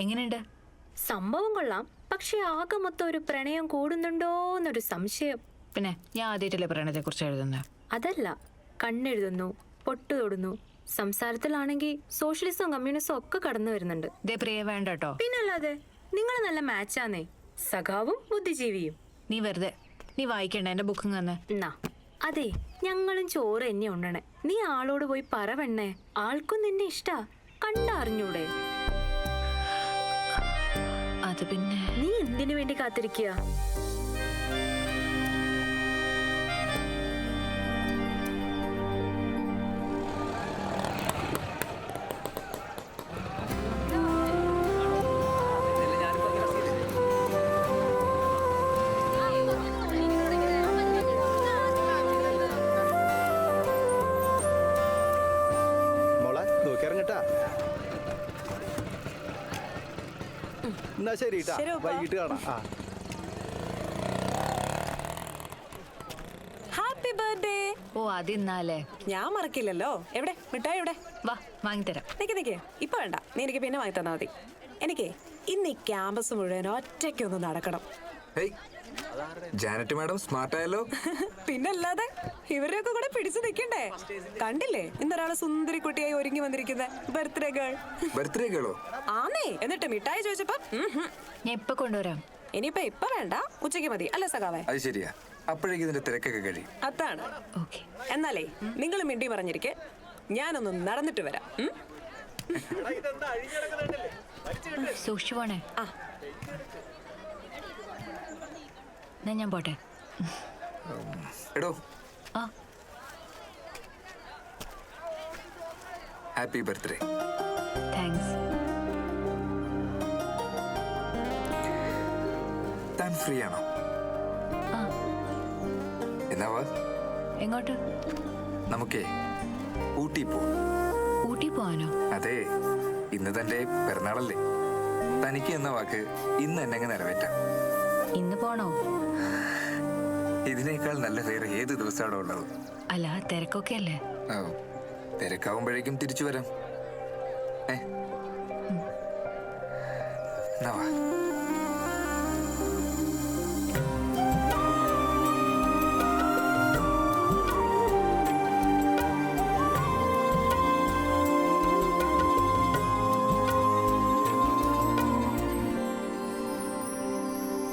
എങ്ങനെയുണ്ട്? സംഭവം കൊള്ളാം, പക്ഷെ ആകെ മൊത്തം ഒരു പ്രണയം കൂടുന്നുണ്ടോന്നൊരു സംശയം. പിന്നെ ഞാൻ ആദ്യമായിട്ടല്ലേ പ്രണയത്തെ കുറിച്ച് എഴുതുന്നത്? അതല്ല, കണ്ണെഴുതുന്നു, പൊട്ടു തൊടുന്നു, സംസാരത്തിലാണെങ്കിൽ സോഷ്യലിസവും കമ്മ്യൂണിസവും ഒക്കെ കടന്നു വരുന്നുണ്ട്. ദേ പ്രിയ, വേണ്ട കേട്ടോ. പിന്നല്ലാതെ നിങ്ങൾ നല്ല മാച്ചാന്നേ, സഖാവും ബുദ്ധിജീവിയും. നീ വായിക്കണ്ട, എന്റെ ബുക്കിങ് തന്നെ. എന്നാ അതെ, ഞങ്ങളും ചോറ് എന്നെ ഉണ്ണണേ. നീ ആളോട് പോയി പറവണ്ണേ, ആൾക്കും നിന്നെ ഇഷ്ടാ, കണ്ടറിഞ്ഞൂടെ? അത് പിന്നെ നീ എന്തിനു വേണ്ടി കാത്തിരിക്കുക? എന്നാ ശരി, വൈകിട്ട് കാണാം. Happy birthday. ഓ, അതിന്നാലേ ഞാൻ മറക്കില്ലല്ലോ. എവിടെ മിഠായി? എവിടെ? വാ, വാങ്ങിത്തരാം. നിക്ക് ഇപ്പൊ വേണ്ട, നീ എനിക്ക് പിന്നെ വാങ്ങി തന്നാ മതി. എനിക്ക് ഇന്ന് ഈ ക്യാമ്പസ് മുഴുവൻ ഒറ്റയ്ക്കൊന്ന് നടക്കണം. ജാനറ്റ് മാഡം സ്മാർട്ട് ആയല്ലോ. പിന്നല്ലാതെ ഇവരെയൊക്കെ കൂടെ പിടിച്ചു നിൽക്കണ്ടേ? കണ്ടില്ലേ ഇന്നൊരാള് സുന്ദരി കുട്ടിയായി ഒരുങ്ങി വന്നിരിക്കുന്നത്? Birthday girl. ബർത്ത്ഡേ ഗേളോ? ആന്നേ. എന്നിട്ട് മിഠായി ചോദിച്ചപ്പോ ഞാൻ ഇപ്പൊ കൊണ്ടുവരാം. ഇനിയിപ്പൊ വേണ്ട, ഉച്ചയ്ക്ക് മതി അല്ലേ സഖാവേ? അത് ശരിയാ, അപ്പോഴേക്കും ഇതിന്റെ തിരക്കൊക്കെ കഴിയും. അതാണ്. ഓക്കെ. എന്നാലേ നിങ്ങൾ മിണ്ടി പറഞ്ഞിരിക്കെ, ഞാനൊന്ന് നടന്നിട്ട് വരാം. സൂക്ഷിച്ചു പോണേ. ആ, എന്നാ ഞാൻ പോട്ടെ. എടോ, ആ, ഹാപ്പി ബർത്ത്ഡേ. താങ്ക്സ്. താൻ ഫ്രീ ആണോ? ആ. എന്നാ വാ, എങ്ങോട്ട്? നമുക്കേ ഊട്ടി പോ. ഊട്ടി പോവാനോ? അതെ, ഇന്ന് തന്റെ പിറന്നാളല്ലേ. തനിക്ക് എന്ന വാക്ക് ഇന്ന് എന്നെ നിറവേറ്റാം. ഇന്ന് പോണോ? ഇതിനേക്കാൾ നല്ല വേറെ ഏത് ദിവസമാണോ ഉള്ളത്? അല്ല, തിരക്കൊക്കെ അല്ലേ? തിരക്കാവുമ്പോഴേക്കും തിരിച്ചു വരാം. എന്നാ വാ.